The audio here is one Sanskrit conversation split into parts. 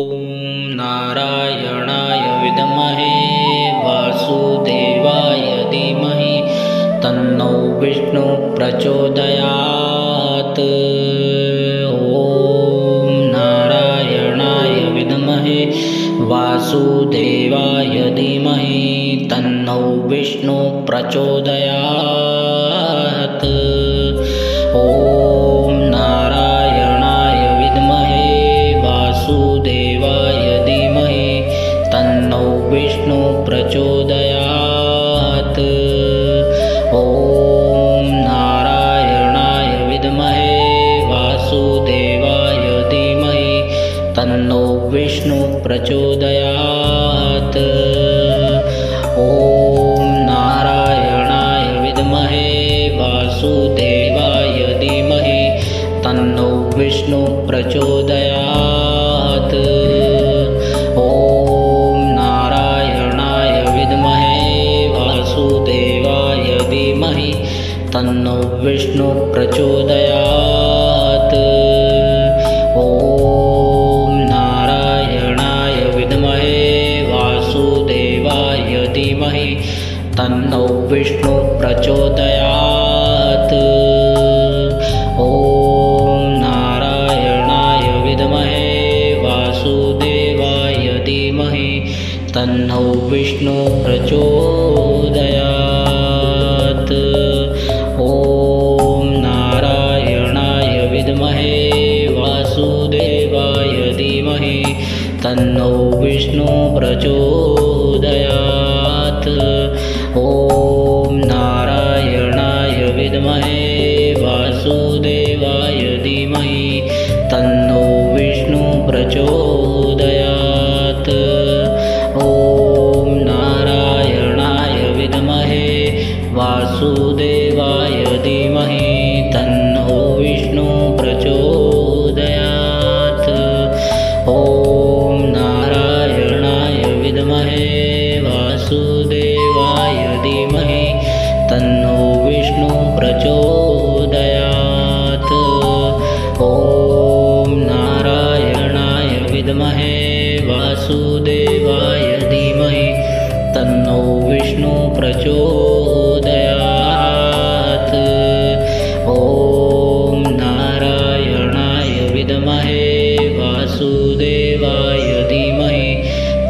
ॐ नारायणाय विद्महे वासुदेवाय धीमहि तन्नो विष्णुः प्रचोदयात्। ॐ नारायणाय विद्महे वासुदेवाय धीमहि तन्नो विष्णुः प्रचोदयात्। ॐ नारायणाय विद्महे वासुदेवाय धीमहि तन्नो विष्णुः प्रचोदयात्। ॐ नारायणाय विद्महे वासुदेवाय धीमहि तन्नो विष्णुः प्रचोदयात्। ॐ नारायणाय विद्महे वासुदेवाय धीमहि तन्नो विष्णुः प्रचोदयात्। ॐ नारायणाय विद्महे वासुदेवाय धीमहि तन्नो विष्णुः प्रचोदयात्। ॐ नारायणाय विद्महे वासुदेवाय धीमहि तन्नो विष्णुः प्रचोदयात्। ॐ नारायणाय विद्महे वासुदेवाय धीमहि तन्नो विष्णुः प्रचोदयात्। ॐ नारायणाय विद्महे वासुदेवाय धीमहि तन्नो विष्णुः प्रचोदयात्। ॐ नारायणाय विद्महे वासुदेवाय धीमहि तन्नो विष्णुः प्रचोदयात्। ॐ नारायणाय विद्महे वासुदेवाय धीमहि तन्नो विष्णुः प्रचोदयात्। ॐ नारायणाय विद्महे वासुदेवाय धीमहि तन्नो विष्णुः प्रचोदयात्। ॐ नारायणाय विद्महे वासुदेवाय धीमहि तन्नो विष्णुः प्रचोदयात्। ॐ नारायणाय विद्महे वासुदेवाय धीमहि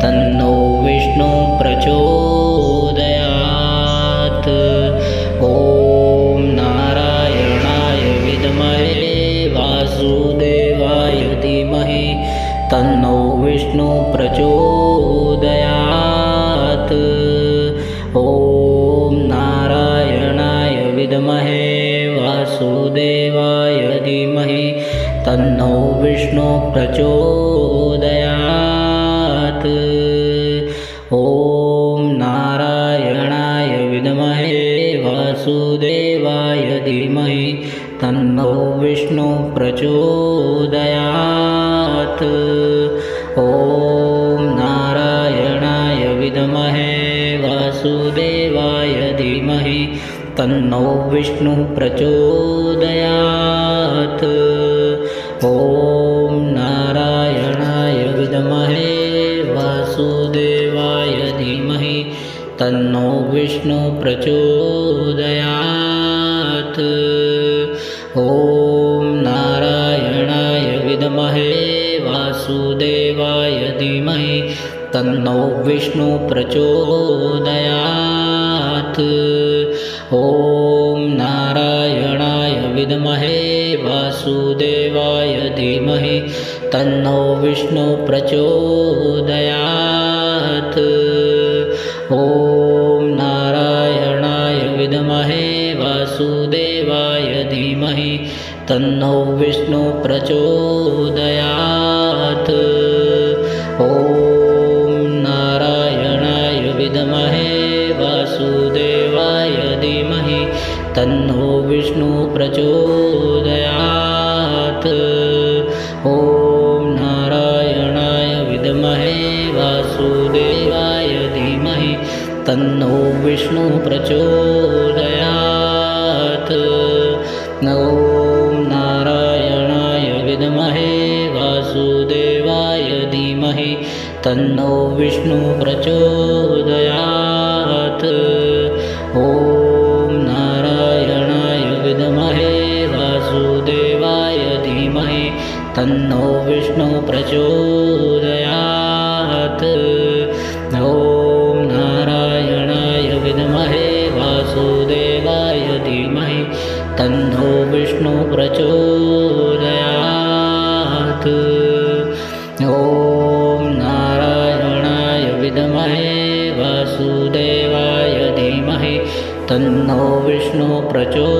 तन्नो विष्णुः प्रचोदयात्। ॐ नारायणाय विद्महे वासुदेवाय धीमहि तन्नो विष्णुः प्रचोदयात्। ॐ नारायणाय विद्महे वासुदेवाय धीमहि तन्नो विष्णुः प्रचोदयात्। ॐ नारायणाय विद्महे वासुदेवाय धीमहि तन्नो विष्णुः प्रचोदयात्। ॐ नारायणाय विद्महे वासुदेवाय धीमहि तन्नो विष्णुः प्रचोदयात्। ॐ नारायणाय विद्महे वासुदेवाय धीमहि तन्नो विष्णुः प्रचोदयात्। ॐ नारायणाय विद्महे वासुदेवाय धीमहि तन्नो विष्णुः प्रचोदयात्। ॐ नारायणाय विद्महे वासुदेवाय धीमहि तन्नो विष्णुः प्रचोदयात्। ॐ नारायणाय विद्महे वासुदेवाय धीमहि तन्नो विष्णुः प्रचोदयात्। ॐ नारायणाय विद्महे वासुदेवाय धीमहि तन्नो विष्णुः प्रचोदयात्। ॐ नारायणाय विद्महे वासुदेवाय धीमहि तन्नो विष्णुः प्रचोदयात्। ॐ नारायणाय विद्महे वासुदेवाय धीमहि धीमहि तन्नो विष्णु प्रचोदयात्। ॐ नारायणाय विद्महे वासुदेवाय धीमहि तन्नो विष्णु प्रचोदयात्। ॐ नारायणाय विद्महे वासुदेवाय धीमहि तन्नो विष्णु प्रचोदयात्। ॐ नारायणाय विद्महे वासुदेवाय धीमहि तन्नो विष्णु प्रचोदयात्।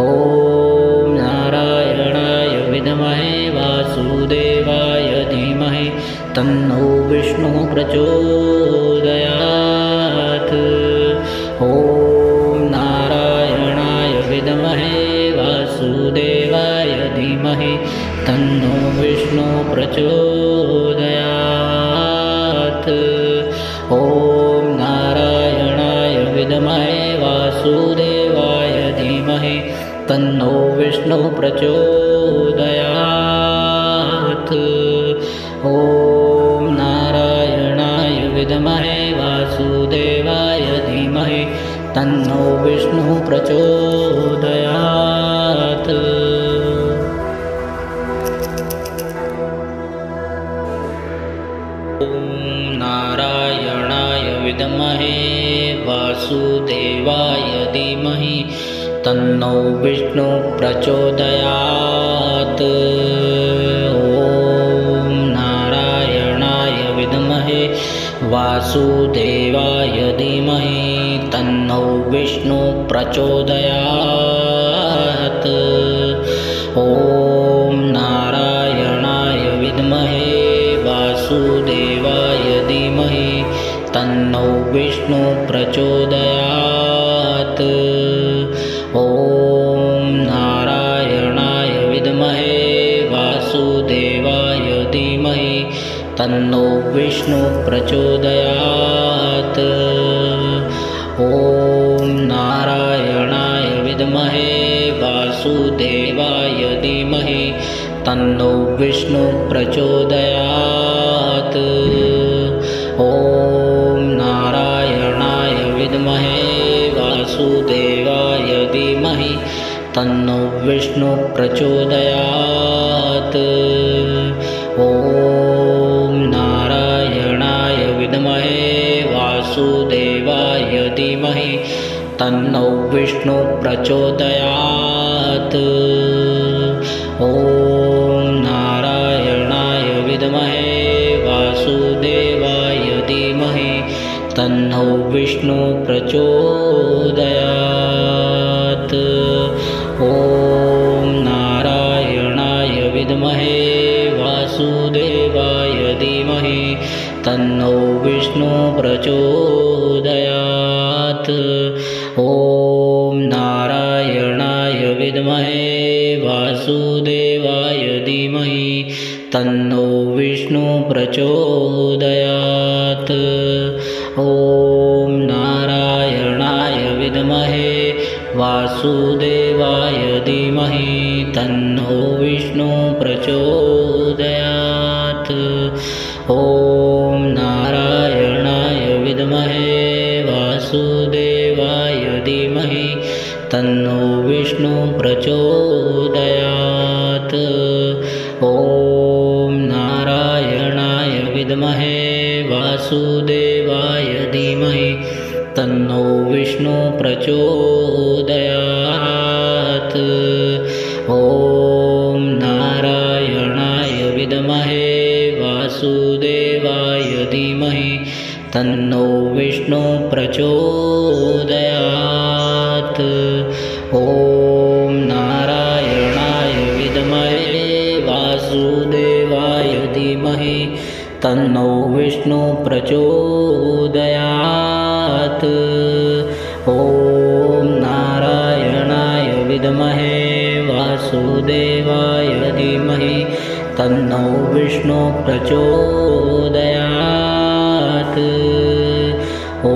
ॐ नारायणाय विद्महे वासुदेवाय धीमहि तन्नो विष्णु प्रचोदयात्। ॐ नारायणाय विद्महे वासुदेवाय धीमहि तन्नो विष्णु प्रचोदयात्। ॐ नारायणाय विद्महे वासुदेवाय धीमहि तन्नो विष्णु प्रचोदयात्। ॐ नारायणाय विद्महे वासुदेवाय धीमहि तन्नो विष्णु प्रचोदयात्। ॐ नारायणाय विद्महे वासुदेवाय धीमहि तन्नो विष्णु प्रचोदयात्। ॐ नारायणाय विद्महे वासुदेवाय धीमहि तन्नो विष्णु प्रचोदयात्। ॐ नारायणाय विद्महे वासुदेवाय धीमहि तन्नो विष्णु प्रचोदयात्। ॐ नारायणाय विद्महे वासुदेवाय धीमहि तन्नो विष्णु प्रचोदयात्। ॐ नारायणाय विद्महे वासुदेवाय धीमहि तन्नो विष्णु प्रचोदयात्। ॐ नारायणाय विद्महे वासुदेवाय धीमहि तन्नो विष्णु प्रचोदयात्। ॐ नारायणाय विद्महे वासुदेवाय धीमहि तन्नो विष्णु प्रचोदयात्। ॐ नारायणाय विद्महे वासुदेवाय धीमहि तन्नो विष्णु प्रचोदयात्। ॐ नारायणाय विद्महे वासुदेवाय धीमहि तन्नो विष्णु प्रचोदयात्। ॐ नारायणाय विद्महे वासुदेवाय धीमहि तन्नो विष्णु प्रचोदयात्। ॐ नारायणाय विद्महे वासुदेवाय धीमहि तन्नो विष्णु प्रचोदयात्। ॐ नारायणाय विद्महे वासुदेवाय धीमहि तन्नो विष्णु प्रचोदयात्। ॐ नारायणाय विद्महे वासुदेवाय धीमहि तन्नो विष्णु प्रचोदयात्। ॐ नारायणाय विद्महे वासुदेवाय धीमहि तन्नो विष्णु प्रचोदयात्। ॐ नारायणाय विद्महे वासुदेवाय धीमहि तन्नो विष्णु प्रचोदयात्। ॐ नारायणाय विद्महे वासुदेवाय धीमहि तन्नो विष्णु प्रचोदयात्। ॐ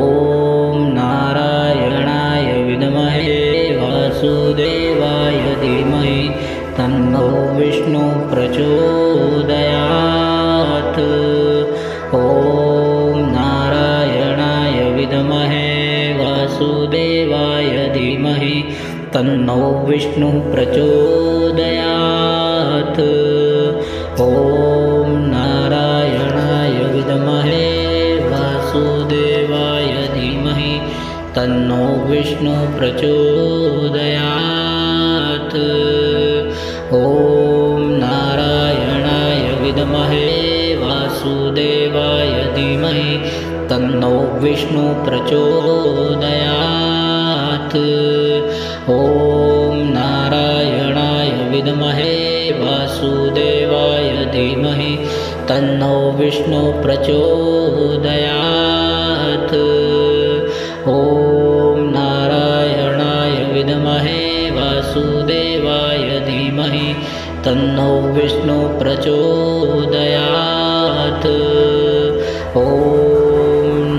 नारायणाय विद्महे वासुदेवाय धीमहि तन्नो विष्णु प्रचोदयात्। ॐ नारायणाय विद्महे वासुदेवाय धीमहि तन्नो विष्णुः प्रचोदयात्। ॐ नारायणाय विद्महे वासुदेवाय धीमहि तन्नो विष्णुः प्रचोदयात्। ॐ नारायणाय विद्महे वासुदेवाय धीमहि तन्नो विष्णुः प्रचोदयात्। ॐ नारायणाय विद्महे वासुदेवाय धीमहि तन्नो विष्णुः प्रचोदयात्। ॐ नारायणाय विद्महे वासुदेवाय धीमहि तन्नो विष्णुः प्रचोदयात्। ॐ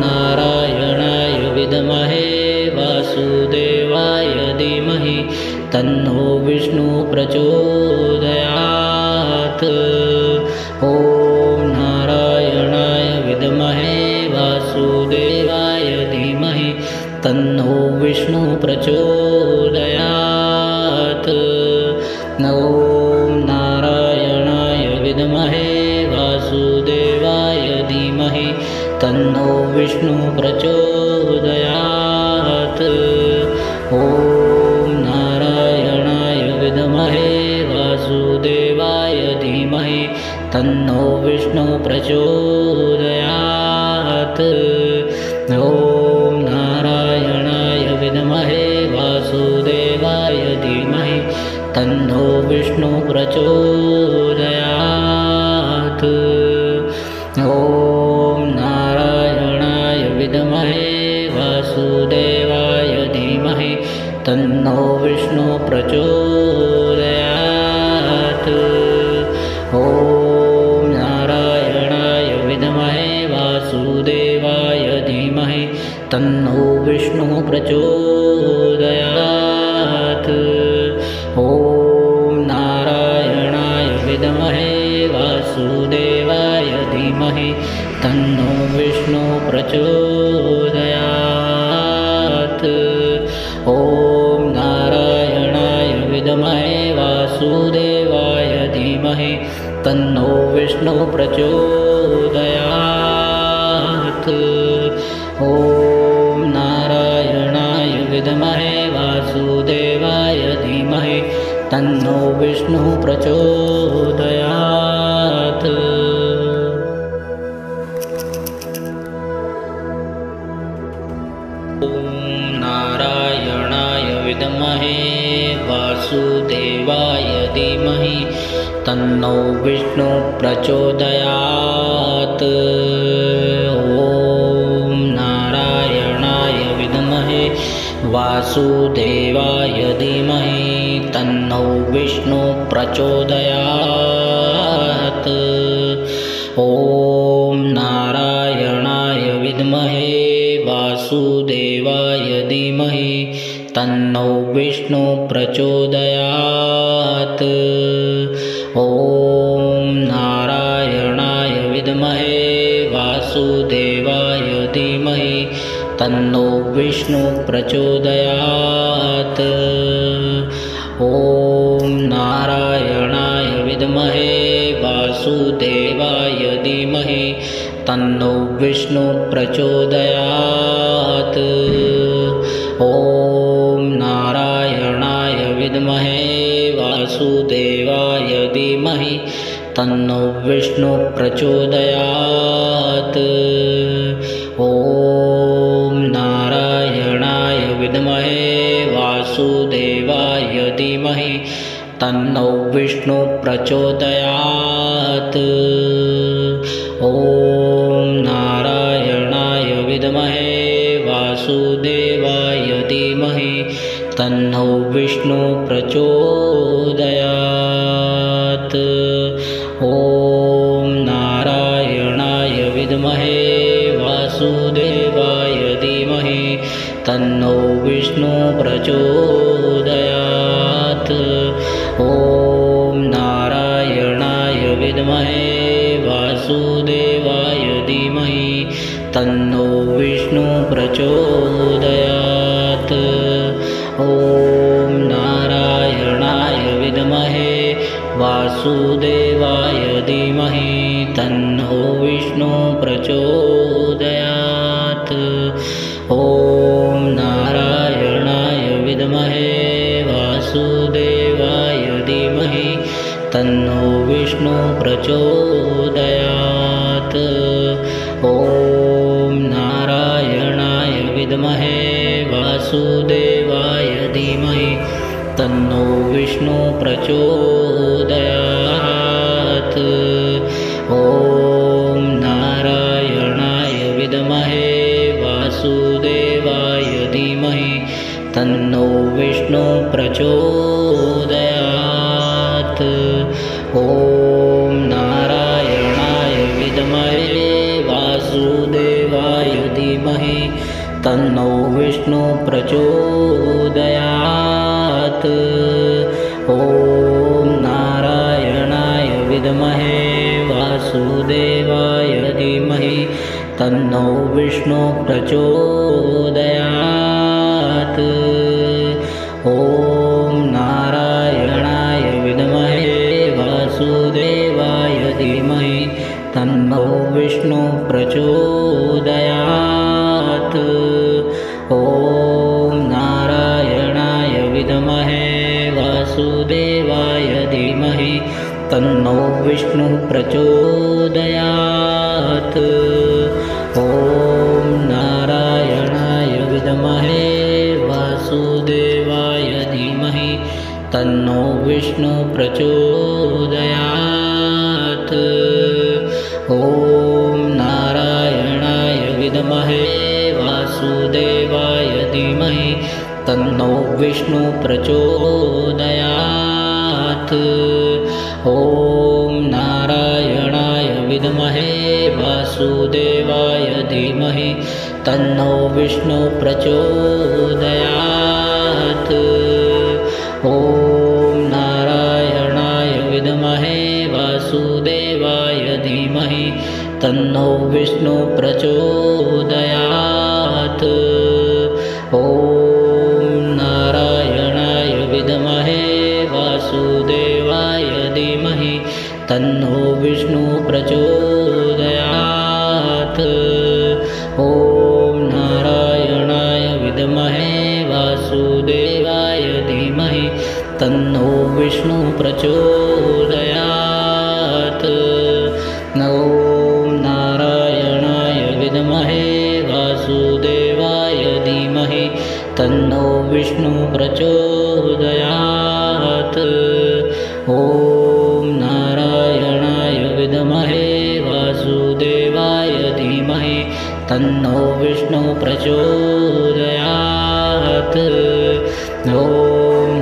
नारायणाय विद्महे वासुदेवाय धीमहि तन्नो विष्णुः प्रचोदयात्। ॐ नारायणाय विद्महे वासुदेवाय धीमहि तन्नो विष्णुः प्रचोदयात्। ॐ नारायणाय विद्महे वासुदेवाय धीमहि तन्नो विष्णुः प्रचोदयात्। ॐ नारायणाय विद्महे वासुदेवाय धीमहि तन्नो विष्णुः प्रचोदयात्। ॐ नारायणाय विद्महे वासुदेवाय धीमहि तन्नो विष्णुः प्रचोदयात्। ॐ नारायणाय विद्महे वासुदेवाय धीमहि तन्नो विष्णुः प्रचोदयात्। ॐ नारायणाय विद्महे वासुदेवाय धीमहि तन्नो विष्णुः प्रचोदयात्। ॐ नारायणाय विद्महे वासुदेवाय धीमहि तन्नो विष्णुः प्रचोदयात्। ॐ नारायणाय विद्महे वासुदेवाय धीमहि तन्नो विष्णुः प्रचोदयात्। ॐ नारायणाय विद्महे वासुदेवाय धीमहि तन्नो विष्णुः प्रचोदयात्। ॐ नारायणाय विद्महे वासुदेवाय धीमहि तन्नो विष्णुः प्रचोदयात्। ॐ नारायणाय विद्महे वासुदेवाय धीमहि तन्नो विष्णुः प्रचोदयात्। ॐ नारायणाय विद्महे वासुदेवाय धीमहि तन्नो विष्णुः प्रचोदयात्। ॐ नारायणाय विद्महे वासुदेवाय धीमहि तन्नो विष्णुः प्रचोदयात्। ॐ नारायणाय विद्महे वासुदेवाय धीमहि तन्नो विष्णुः प्रचोदयात्। ॐ नारायणाय विद्महे वासुदेवाय धीमहि तन्नो विष्णुः प्रचोदयात्। ॐ नारायणाय विद्महे वासुदेवाय धीमहि तन्नो विष्णुः प्रचोदयात्। ॐ नारायणाय विद्महे वासुदेवाय धीमहि तन्नो विष्णुः प्रचोदयात्। ॐ नारायणाय विद्महे वासुदेवाय धीमहि तन्नो विष्णुः प्रचोदयात्। ॐ नारायणाय विद्महे वासुदेवाय धीमहि तन्नो विष्णु प्रचोदयात्। ॐ नारायणाय विद्महे वासुदेवाय धीमहि तन्नो विष्णु प्रचोदयात्। ॐ नारायणाय विद्महे वासुदेवाय धीमहि तन्नो विष्णु प्रचोदयात्। ॐ नारायणाय विद्महे वासुदेवाय धीमहि तन्नो विष्णु प्रचोदयात्। ॐ नारायणाय विद्महे वासुदेवाय धीमहि तन्नो विष्णु प्रचोदयात्। ॐ नारायणाय विद्महे वासुदेवाय धीमहि तन्नो विष्णु प्रचोदयात्। ॐ नारायणाय विद्महे वासुदेवाय धीमहि तन्नो विष्णु प्रचोदयात्। ॐ नारायणाय विद्महे वासुदेवाय धीमहि तन्नो विष्णु प्रचोदयात्। ॐ नारायणाय विद्महे वासुदेवाय धीमहि तन्नो विष्णु प्रचोदयात्। ॐ नारायणाय विद्महे वासुदेवाय धीमहि तन्नो विष्णु प्रचोदयात्। ॐ नारायणाय विद्महे वासुदेवाय धीमहि तन्नो विष्णु प्रचोदयात्। ॐ नारायणाय विद्महे वासुदेवाय धीमहि तन्नो विष्णु प्रचोदयात्। ॐ नारायणाय विद्महे वासुदेवाय धीमहि तन्नो विष्णु प्रचोदयात्। ॐ नारायणाय विद्महे वासुदेवाय धीमहि तन्नो विष्णु प्रचोदयात्। ॐ नारायणाय विद्महे वासुदेवाय धीमहि तन्नो विष्णु प्रचोदयात्। ॐ नारायणाय विद्महे वासुदेवाय धीमहि तन्नो विष्णु प्रचोदयात्। ॐ नारायणाय विद्महे वासुदेवाय धीमहि तन्नो विष्णु प्रचोदयात्। ॐ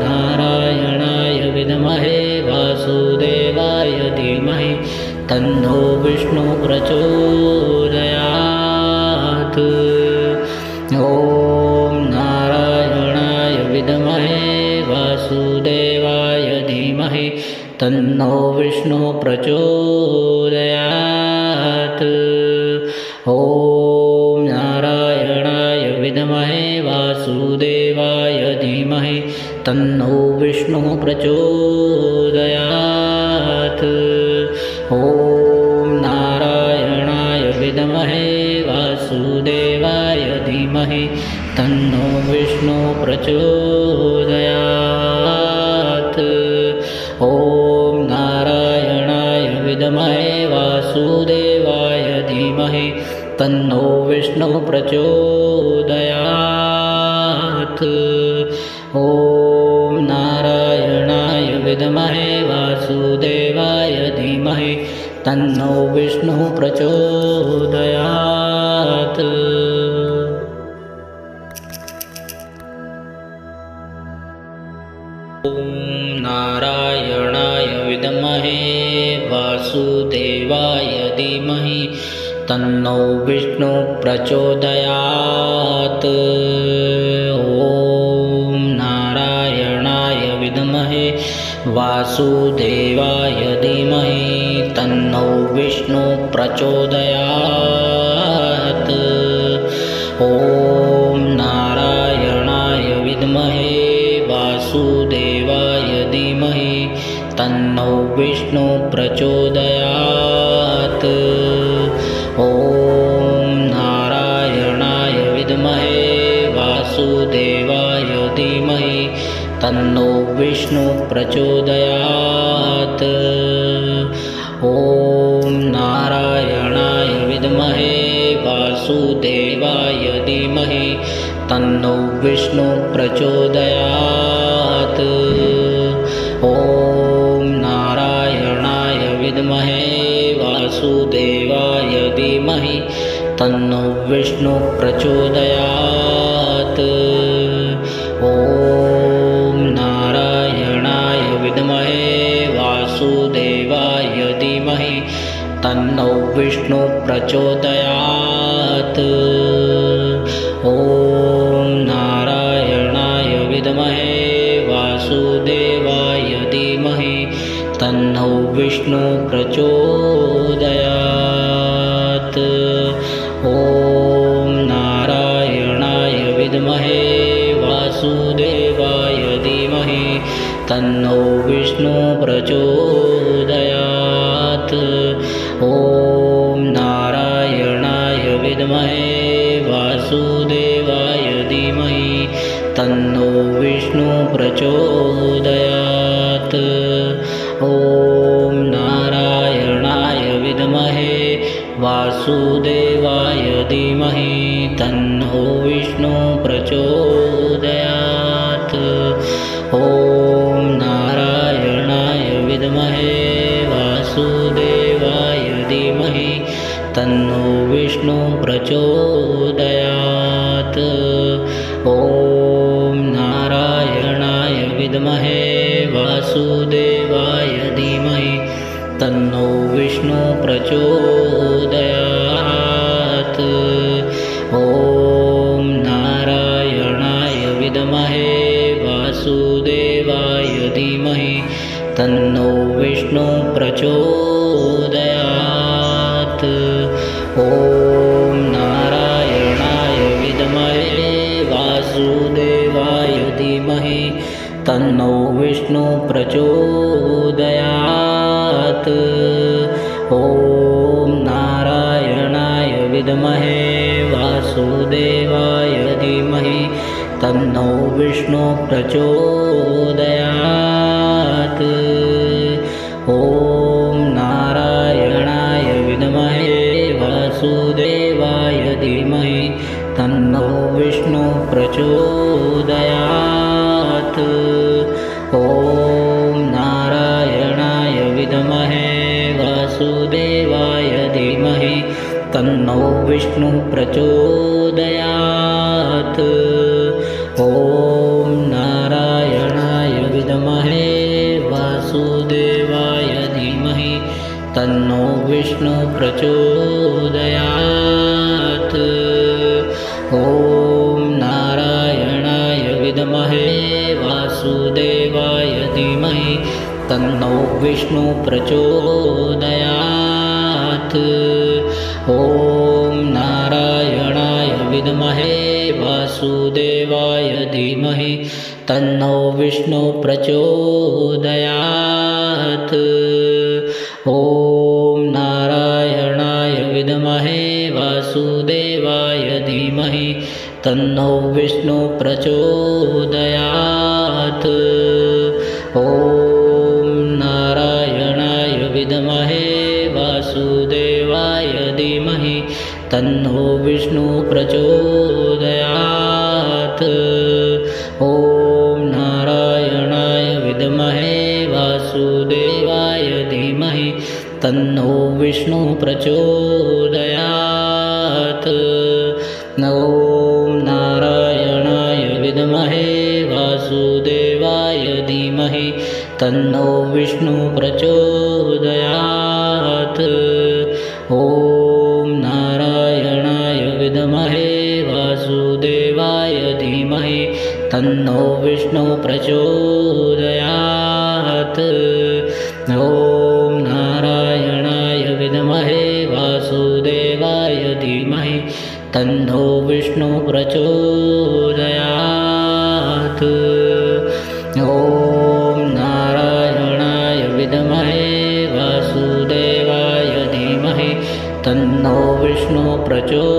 नारायणाय विद्महे वासुदेवाय धीमहि तन्नो विष्णु प्रचोदयात्। ॐ नारायणाय विद्महे वासुदेवाय धीमहि तन्नो विष्णु प्रचोदयात्। ॐ नारायणाय विद्महे वासुदेवाय धीमहि तन्नो विष्णु प्रचोदयात्। ॐ नारायणाय विद्महे वासुदेवाय धीमहि तन्नो विष्णु प्रचोदयात्। ॐ नारायणाय विद्महे वासुदेवाय धीमहि तन्नो विष्णु प्रचोदयात्। ॐ नारायणाय विद्महे वासुदेवाय धीमहि तन्नो विष्णु प्रचोदयात्। ॐ नारायणाय विद्महे वासुदेवाय धीमहि तन्नो विष्णु प्रचोदयात्। ॐ नारायणाय विद्महे वासुदेवाय धीमहि विष्णु प्रचोदयात्। ॐ नारायणाय विद्महे वासुदेवाय धीमहि तन्नो विष्णु प्रचोदयात्। ॐ नारायणाय विद्महे वासुदेवाय धीमहि तन्नो विष्णु प्रचोदयात्। ॐ नारायणाय विद्महे वासुदेवाय धीमहि तन्नो विष्णु प्रचोदयात्। ॐ नारायणाय विद्महे वासुदेवाय धीमहि तन्नो विष्णु प्रचोदयात्। ॐ नारायणाय विद्महे वासुदेवाय धीमहि तन्नो विष्णु प्रचोदयात्। ॐ नारायणाय विद्महे वासुदेवाय धीमहि तन्नो विष्णु प्रचोदयात्। ॐ नारायणाय विद्महे वासुदेवाय धीमहि तन्नो विष्णु प्रचोदयात्। ॐ नारायणाय विद्महे वासुदेवाय धीमहि तन्नो विष्णु प्रचोदयात्। ॐ नारायणाय विद्महे वासुदेवाय धीमहि तन्नो विष्णु प्रचोदयात्। ॐ नारायणाय विद्महे वासुदेवाय धीमहि तन्नो विष्णु प्रचोदयात्। ॐ नारायणाय विद्महे वासुदेवाय धीमहि तन्नो विष्णु प्रचोदयात्। ॐ नारायणाय विद्महे वासुदेवाय धीमहि तन्नो विष्णु प्रचोदयात्। ॐ नारायणाय विद्महे वासुदेवाय धीमहि तन्नो विष्णु प्रचोदयात्। ॐ नारायणाय विद्महे वासुदेवाय धीमहि तन्नो विष्णु प्रचोदयात्। ॐ नारायणाय विद्महे वासुदेवाय धीमहि तन्नो विष्णु प्रचोदयात्। ॐ नारायणाय विद्महे वासुदेवाय धीमहि तन्नो विष्णु प्रचोदयात्। ॐ नारायणाय विद्महे वासुदेवाय धीमहि तन्नो विष्णु प्रचोदयात्। ॐ नारायणाय विद्महे वासुदेवाय धीमहि तन्नो विष्णु प्रचोदयात्। ॐ नारायणाय विद्महे वासुदेवाय धीमहि तन्नो विष्णु प्रचोदयात्। ॐ नारायणाय विद्महे वासुदेवाय धीमहि तन्नो विष्णु प्रचोदयात्। ॐ नारायणाय विद्महे वासुदेवाय धीमहि तन्नो विष्णु प्रचोदयात्। ॐ नारायणाय विद्महे वासुदेवाय धीमहि तन्नो विष्णु प्रचोदयात्। ॐ नारायणाय विद्महे वासुदेवाय धीमहि तन्नो विष्णु प्रचोदयात्। ॐ नारायणाय विद्महे वासुदेवाय धीमहि तन्नो विष्णु प्रचोदयात्। ॐ नारायणाय विद्महे तन्नो विष्णु प्रचोदयात्। ॐ नारायणाय विद्महे वासुदेवाय धीमहि तन्नो विष्णु प्रचोदयात्।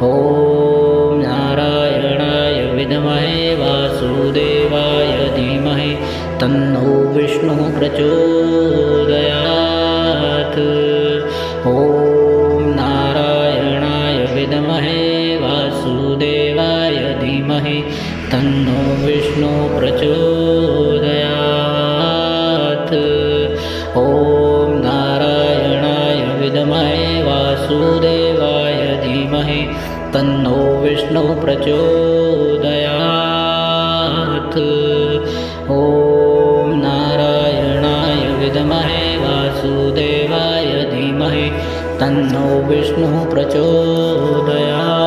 ॐ नारायणाय विद्महे वासुदेवाय धीमहि तन्नो विष्णु प्रचोदयात्। ॐ नारायणाय विद्महे वासुदेवाय धीमहि तन्नो विष्णु प्रचोदयात्। ॐ नारायणाय विद्महे वासुदेवाय धीमहि तन्नो विष्णु प्रचोदयात्। ॐ नारायणाय विद्महे वासुदेवाय धीमहि तन्नो विष्णु प्रचोदयात्।